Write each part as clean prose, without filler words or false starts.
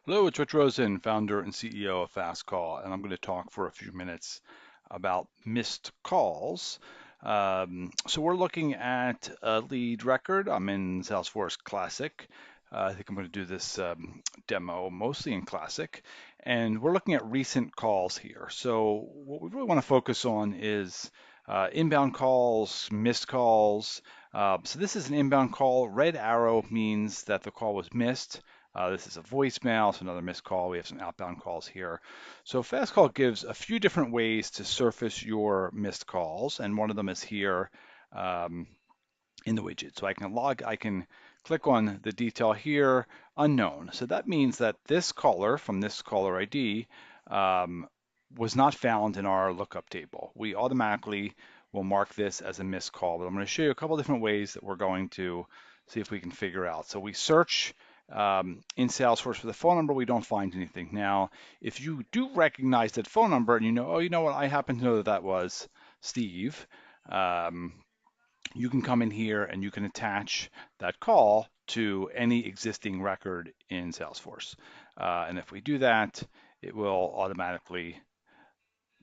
Hello, it's Rich Rosen, founder and CEO of Fastcall, and I'm going to talk for a few minutes about missed calls. So we're looking at a lead record. I'm in Salesforce Classic. I think I'm going to do this demo mostly in Classic, and we're looking at recent calls here. So what we really want to focus on is inbound calls, missed calls. So this is an inbound call. Red arrow means that the call was missed. This is a voicemail, so another missed call. We have some outbound calls here. So Fastcall gives a few different ways to surface your missed calls, and one of them is here um, in the widget. So I can click on the detail here, unknown. So that means that this caller from this caller ID um, was not found in our lookup table. We automatically will mark this as a missed call, but I'm going to show you a couple different ways that we're going to see if we can figure out. So we search in Salesforce for the phone number, we don't find anything. Now, if you do recognize that phone number and you know, oh, you know what, I happen to know that that was Steve, um, you can come in here and you can attach that call to any existing record in Salesforce. And if we do that, it will automatically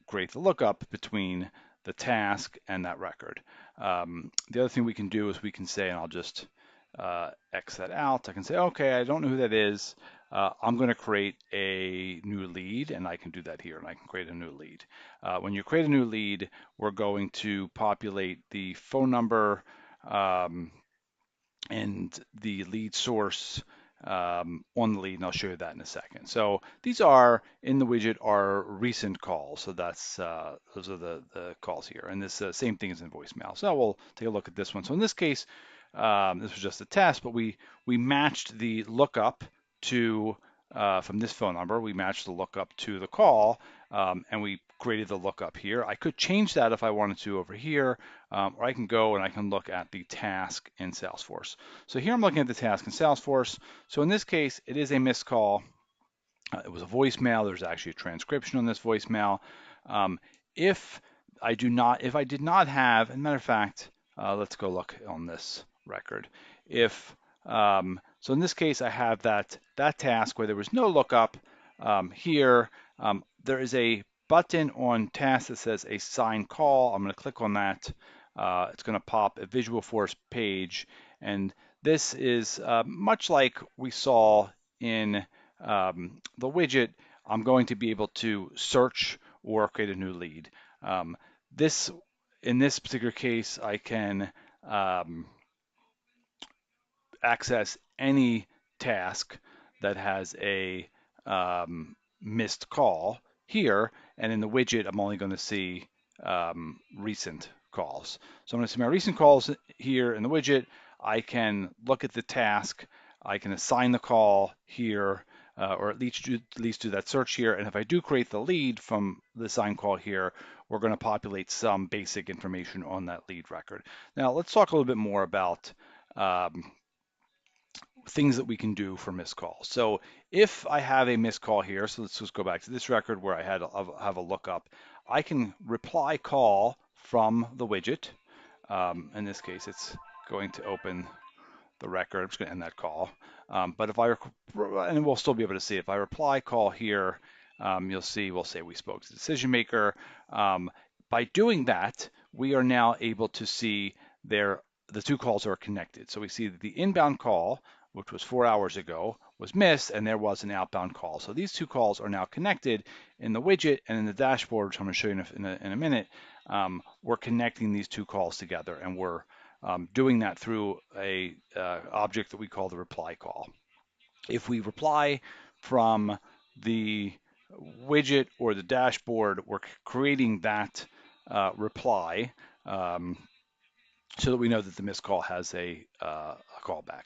create the lookup between the task and that record. The other thing we can do is we can say, and I'll just X that out. I can say, okay, I don't know who that is. I'm going to create a new lead, and I can do that here, and I can create a new lead. When you create a new lead, we're going to populate the phone number um, and the lead source on the lead, and I'll show you that in a second. So these are in the widget are recent calls. So that's those are the calls here, and this same thing is in voicemail. So we'll take a look at this one. So in this case, this was just a test, but we matched the lookup to from this phone number. We matched the lookup to the call, and we created the lookup here. I could change that if I wanted to over here, or I can go and I can look at the task in Salesforce. So here I'm looking at the task in Salesforce. So in this case, it is a missed call. It was a voicemail. There's actually a transcription on this voicemail. Um, if if I did not have, as a matter of fact, let's go look on this record. If so in this case, I have that task where there was no lookup. Here, there is a button on task that says a signed call. I'm going to click on that. It's going to pop a Visualforce page, and this is much like we saw in the widget. I'm going to be able to search or create a new lead. Um, this, in this particular case, I can access any task that has a missed call here, and in the widget, I'm only going to see recent calls. So I'm going to see my recent calls here in the widget. I can look at the task. I can assign the call here, or at least do that search here. And if I do create the lead from the assigned call here, we're going to populate some basic information on that lead record. Now let's talk a little bit more about um, things that we can do for missed calls. So if I have a missed call here, so let's just go back to this record where I have a lookup, I can reply call from the widget. In this case, it's going to open the record. I'm just going to end that call. But if I, and we'll still be able to see, if I reply call here, you'll see, we'll say we spoke to the decision maker. By doing that, we are now able to see the two calls are connected. So we see that the inbound call, which was 4 hours ago, was missed, and there was an outbound call. So these two calls are now connected in the widget and in the dashboard, which I'm going to show you in a minute. We're connecting these two calls together, and we're doing that through a object that we call the reply call. If we reply from the widget or the dashboard, we're creating that reply so that we know that the missed call has a callback.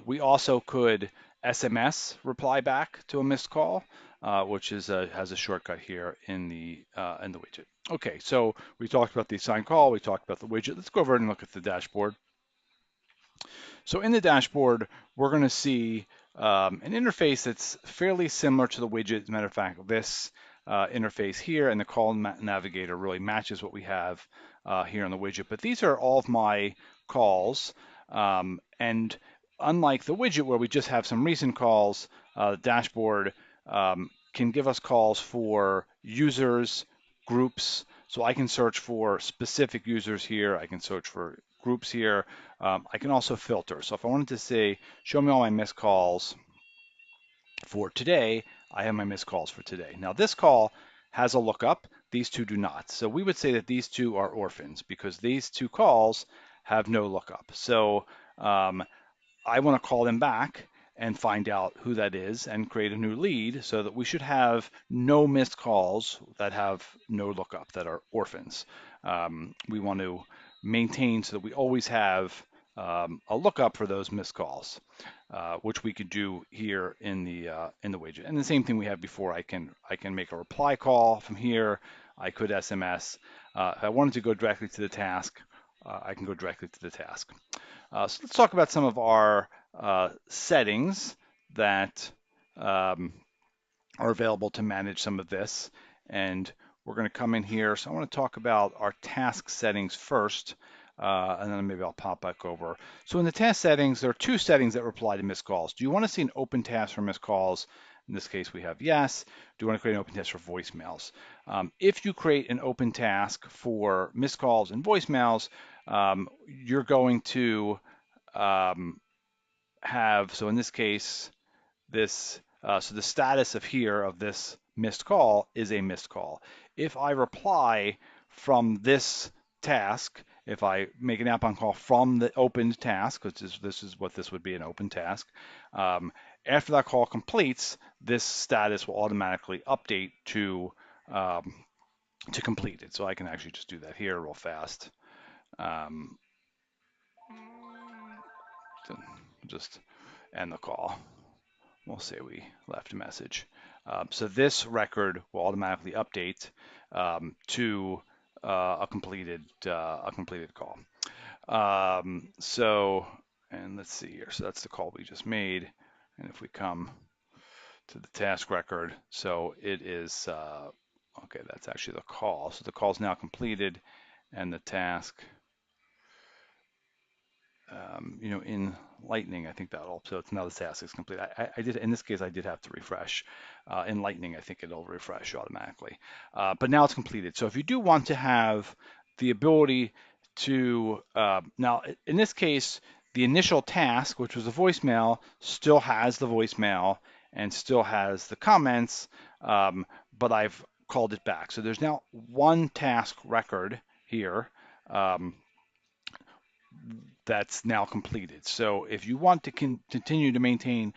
We also could SMS reply back to a missed call, which has a shortcut here in the widget. Okay, so we talked about the assigned call, we talked about the widget. Let's go over and look at the dashboard. So in the dashboard, we're going to see an interface that's fairly similar to the widget. As a matter of fact, this interface here and the call navigator really matches what we have here on the widget. But these are all of my calls, and unlike the widget where we just have some recent calls, the dashboard can give us calls for users, groups. So I can search for specific users here. I can search for groups here. I can also filter. So if I wanted to say, show me all my missed calls for today, I have my missed calls for today. Now this call has a lookup. These two do not. So we would say that these two are orphans because these two calls have no lookup. So um, I want to call them back and find out who that is and create a new lead so that we should have no missed calls that have no lookup that are orphans. We want to maintain so that we always have a lookup for those missed calls, which we could do here in the widget. And the same thing we had before. I can make a reply call from here. I could SMS. If I wanted to go directly to the task, I can go directly to the task. So let's talk about some of our settings that um, are available to manage some of this. And we're going to come in here. So I want to talk about our task settings first, and then maybe I'll pop back over. So in the task settings, there are two settings that apply to missed calls. Do you want to see an open task for missed calls? In this case, we have yes. Do you want to create an open task for voicemails? If you create an open task for missed calls and voicemails, you're going to have, so in this case, so the status of here of this missed call is a missed call. If I reply from this task, if I make an outbound call from the opened task, which is this is what this would be, an open task, after that call completes, this status will automatically update um, to completed. So I can actually just do that here real fast. Um, just end the call. We'll say we left a message. So this record will automatically update to a completed call. And let's see here. So that's the call we just made. And if we come to the task record, so it is okay. That's actually the call. So the call is now completed, and the task. In Lightning, I think that'll, so it's now the task is complete. I did, in this case, I did have to refresh. In Lightning, I think it'll refresh automatically. But now it's completed. So if you do want to have the ability to, now in this case, the initial task, which was a voicemail, still has the voicemail and still has the comments, but I've called it back. So there's now one task record here. That's now completed. So if you want to continue to maintain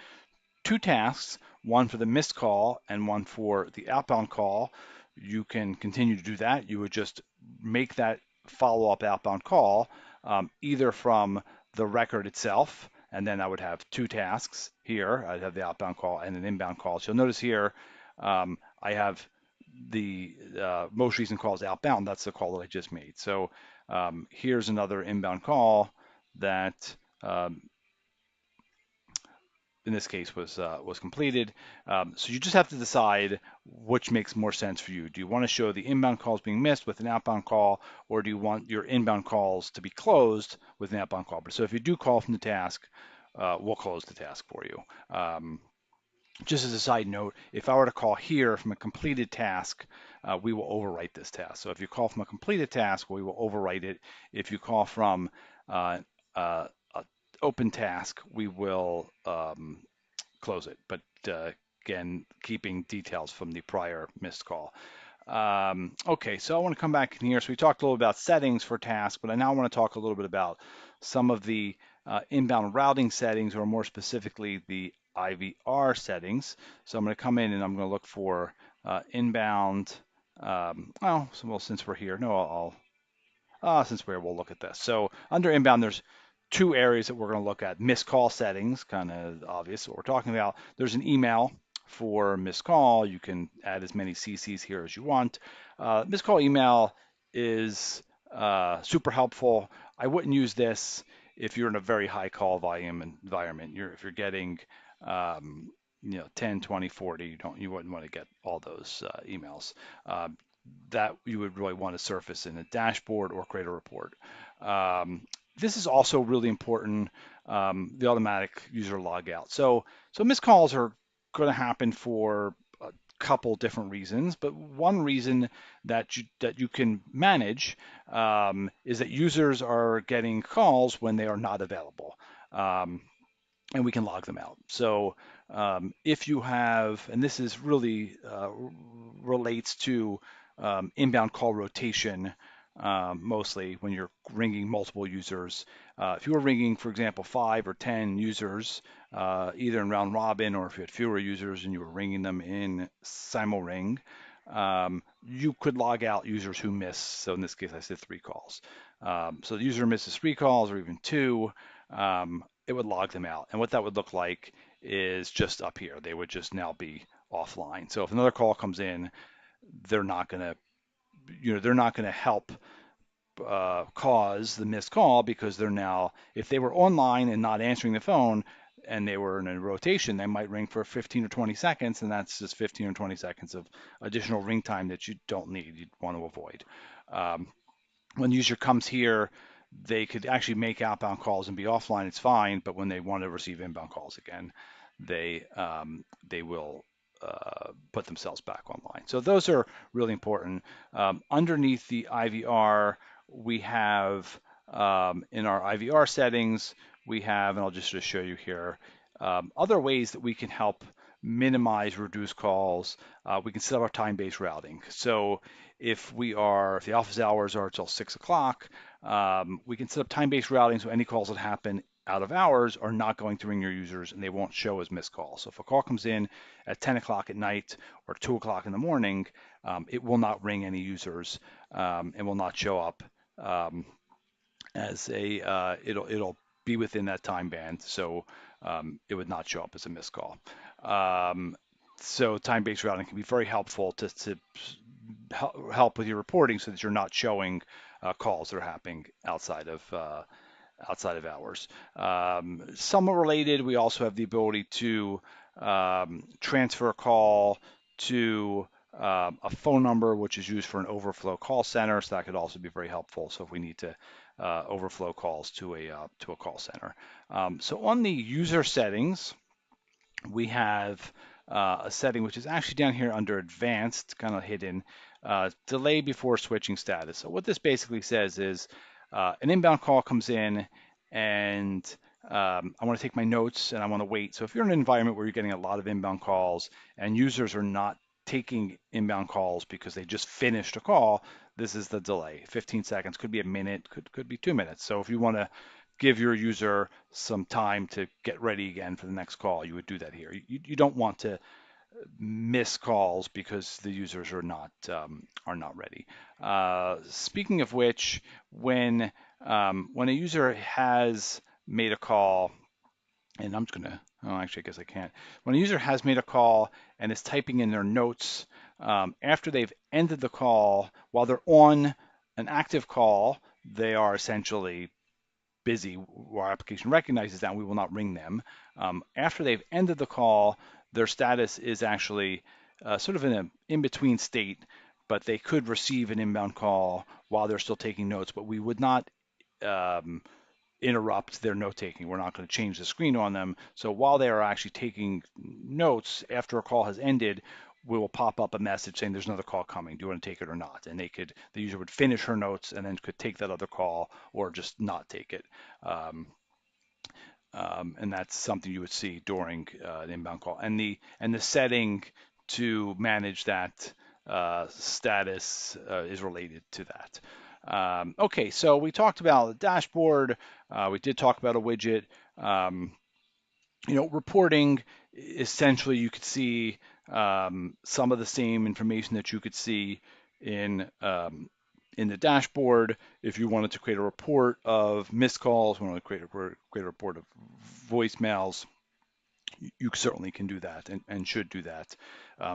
two tasks, one for the missed call and one for the outbound call, you can continue to do that. You would just make that follow-up outbound call either from the record itself, and then I would have two tasks here. I'd have the outbound call and an inbound call. So you'll notice here I have the most recent call is outbound. That's the call that I just made. So here's another inbound call that in this case was completed. So you just have to decide which makes more sense for you. Do you want to show the inbound calls being missed with an outbound call, or do you want your inbound calls to be closed with an outbound call? But so if you do call from the task, we'll close the task for you. Just as a side note, if I were to call here from a completed task, we will overwrite this task. So if you call from a completed task, we will overwrite it. If you call from an open task, we will close it. But again, keeping details from the prior missed call. Okay, so I want to come back in here. So we talked a little about settings for tasks, but I now want to talk a little bit about some of the inbound routing settings, or more specifically, the IVR settings. So I'm going to come in and I'm going to look for inbound. Since we're here, no, we'll look at this. So under inbound, there's two areas that we're going to look at. Missed call settings, kind of obvious what we're talking about. There's an email for missed call. You can add as many CCs here as you want. Missed call email is super helpful. I wouldn't use this if you're in a very high call volume environment. If you're getting 10, 20, 40, you wouldn't want to get all those emails. That you would really want to surface in a dashboard or create a report. this is also really important, the automatic user logout. So missed calls are going to happen for a couple different reasons, but one reason that you can manage is that users are getting calls when they are not available. Um, and we can log them out. So if you have, and this is really relates to inbound call rotation, mostly when you're ringing multiple users. If you were ringing, for example, 5 or 10 users, either in round robin or if you had fewer users and you were ringing them in simul ring, you could log out users who miss. So in this case, I said 3 calls. So the user misses 3 calls or even 2. It would log them out. And what that would look like is just up here. They would just now be offline. So if another call comes in, they're not going to, they're not going to help cause the missed call because they're now, if they were online and not answering the phone and they were in a rotation, they might ring for 15 or 20 seconds, and that's just 15 or 20 seconds of additional ring time that you don't need, you'd want to avoid. Um, when the user comes here, they could actually make outbound calls and be offline. It's fine, but when they want to receive inbound calls again, they will put themselves back online. So those are really important. Underneath the IVR, we have in our IVR settings, we have, and I'll just sort of show you here, other ways that we can help minimize reduce calls. We can set up our time-based routing. So if the office hours are till 6 o'clock, we can set up time-based routing so any calls that happen out of hours are not going to ring your users and they won't show as missed calls. So if a call comes in at 10 o'clock at night or 2 o'clock in the morning, it will not ring any users and will not show up as it'll be within that time band. So it would not show up as a missed call. So time-based routing can be very helpful to help with your reporting so that you're not showing calls that are happening outside of hours. Somewhat related, we also have the ability to transfer a call to a phone number, which is used for an overflow call center. So that could also be very helpful. So if we need to overflow calls to a call center. So on the user settings, we have a setting which is actually down here under advanced, kind of hidden, delay before switching status. So what this basically says is an inbound call comes in and I want to take my notes and I want to wait. So if you're in an environment where you're getting a lot of inbound calls and users are not taking inbound calls because they just finished a call, this is the delay. 15 seconds, could be a minute, could be 2 minutes. So if you want to give your user some time to get ready again for the next call, you would do that here. You don't want to miss calls because the users are not ready. Speaking of which, when a user has made a call, and I'm just gonna, oh, actually, I guess I can't. When a user has made a call and is typing in their notes, after they've ended the call, while they're on an active call, they are essentially busy. Our application recognizes that and we will not ring them. After they've ended the call, their status is actually sort of in an in-between state, but they could receive an inbound call while they're still taking notes, but we would not um, interrupt their note taking. We're not going to change the screen on them. So while they are actually taking notes after a call has ended, we will pop up a message saying there's another call coming. Do you want to take it or not? And the user would finish her notes and then could take that other call or just not take it. And that's something you would see during an inbound call. And the setting to manage that status is related to that. Okay, so we talked about the dashboard. We did talk about a widget. Reporting, essentially you could see some of the same information that you could see in the dashboard. If you wanted to create a report of missed calls, wanted to create a report of voicemails, you certainly can do that and should do that.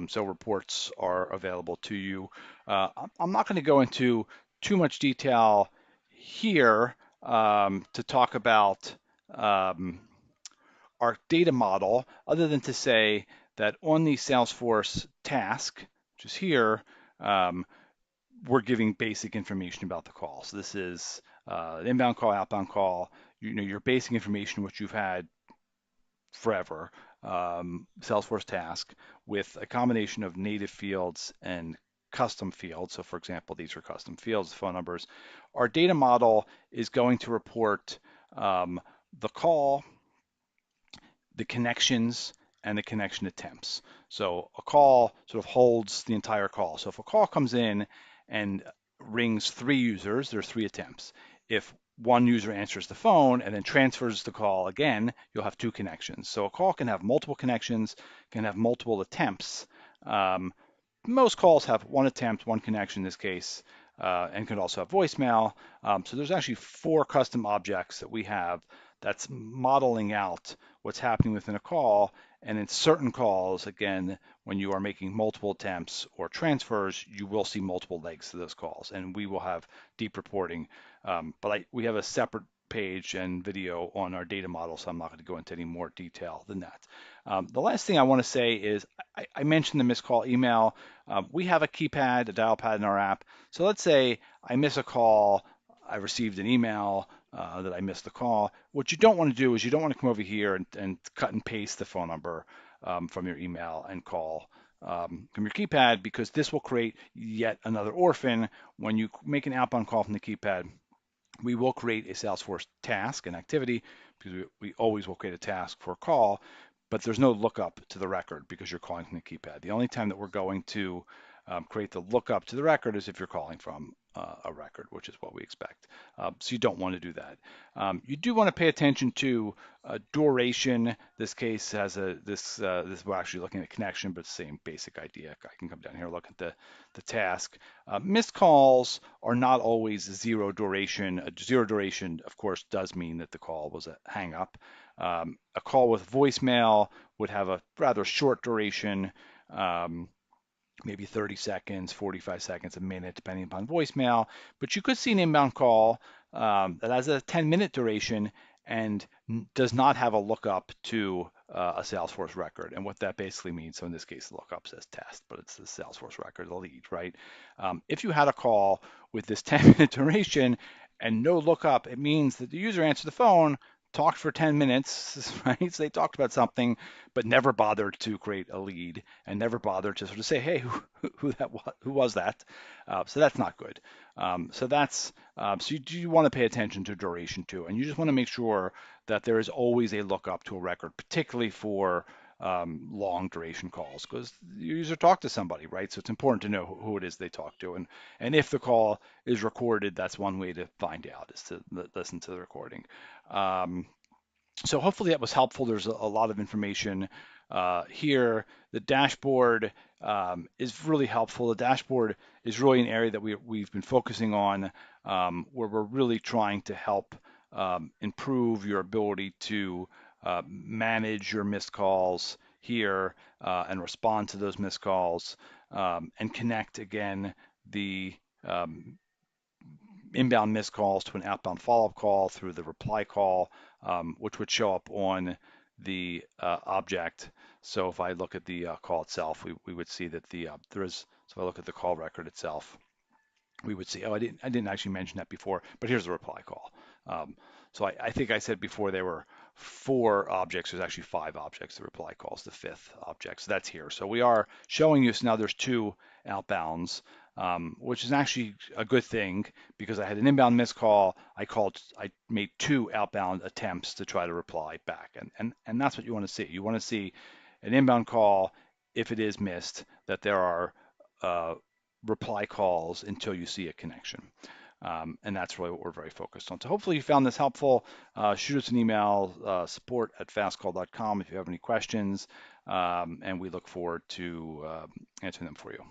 So reports are available to you. I'm not going to go into too much detail here to talk about our data model, other than to say that on the Salesforce task, which is here, we're giving basic information about the calls. This is inbound call, outbound call, your basic information which you've had forever, Salesforce task with a combination of native fields and custom fields. So for example, these are custom fields, phone numbers. Our data model is going to report the call, the connections, and the connection attempts. So a call sort of holds the entire call. So if a call comes in and rings three users, there's three attempts. If one user answers the phone and then transfers the call again, you'll have two connections. So a call can have multiple connections, can have multiple attempts. Um, Most calls have one attempt, one connection in this case, and can also have voicemail. So there's actually four custom objects that we have that's modeling out what's happening within a call. And in certain calls, again, when you are making multiple attempts or transfers, you will see multiple legs to those calls, and we will have deep reporting. We have a separate page and video on our data model, so I'm not going to go into any more detail than that. The last thing I want to say is I mentioned the missed call email. We have a keypad, a dial pad in our app. So let's say I miss a call, I received an email that I missed the call. What you don't want to do is you don't want to come over here and cut and paste the phone number from your email and call from your keypad, because this will create yet another orphan. When you make an outbound call from the keypad, we will create a Salesforce task and activity, because we always will create a task for a call, but there's no lookup to the record because you're calling from the keypad. The only time that we're going to create the lookup to the record is if you're calling from a record, which is what we expect. So you don't want to do that. You do want to pay attention to duration. This case has this we're actually looking at connection, but same basic idea. I can come down here and look at the task. Missed calls are not always zero duration. Zero duration, of course, does mean that the call was a hang up. A call with voicemail would have a rather short duration, maybe 30 seconds, 45 seconds, a minute, depending upon voicemail. But you could see an inbound call that has a 10-minute duration and does not have a lookup to a Salesforce record. And what that basically means, so in this case, the lookup says test, but it's the Salesforce record, the lead, right? If you had a call with this 10-minute duration and no lookup, it means that the user answered the phone, talked for 10 minutes, right? So they talked about something, but never bothered to create a lead and never bothered to sort of say, hey, who was that? So that's not good. So you do want to pay attention to duration too, and you just want to make sure that there is always a lookup to a record, particularly for long duration calls, because the user talked to somebody, right? So it's important to know who it is they talk to, and if the call is recorded, that's one way to find out, is to listen to the recording. So hopefully that was helpful. There's a lot of information here. The dashboard is really helpful. The dashboard is really an area that we've been focusing on, where we're really trying to help improve your ability to manage your missed calls here and respond to those missed calls, and connect again the inbound missed calls to an outbound follow-up call through the reply call, which would show up on the object. So if I look at the call itself, we would see that there is, so if I look at the call record itself, we would see, oh, I didn't actually mention that before, but here's the reply call. So I think I said before there were four objects. There's actually five objects. The reply call is the fifth object. So that's here. So we are showing you, so now there's two outbounds, which is actually a good thing, because I had an inbound missed call. I made two outbound attempts to try to reply back. And that's what you want to see. You want to see an inbound call, if it is missed, that there are reply calls until you see a connection. And that's really what we're very focused on. So hopefully you found this helpful. Shoot us an email, support@fastcall.com if you have any questions, and we look forward to answering them for you.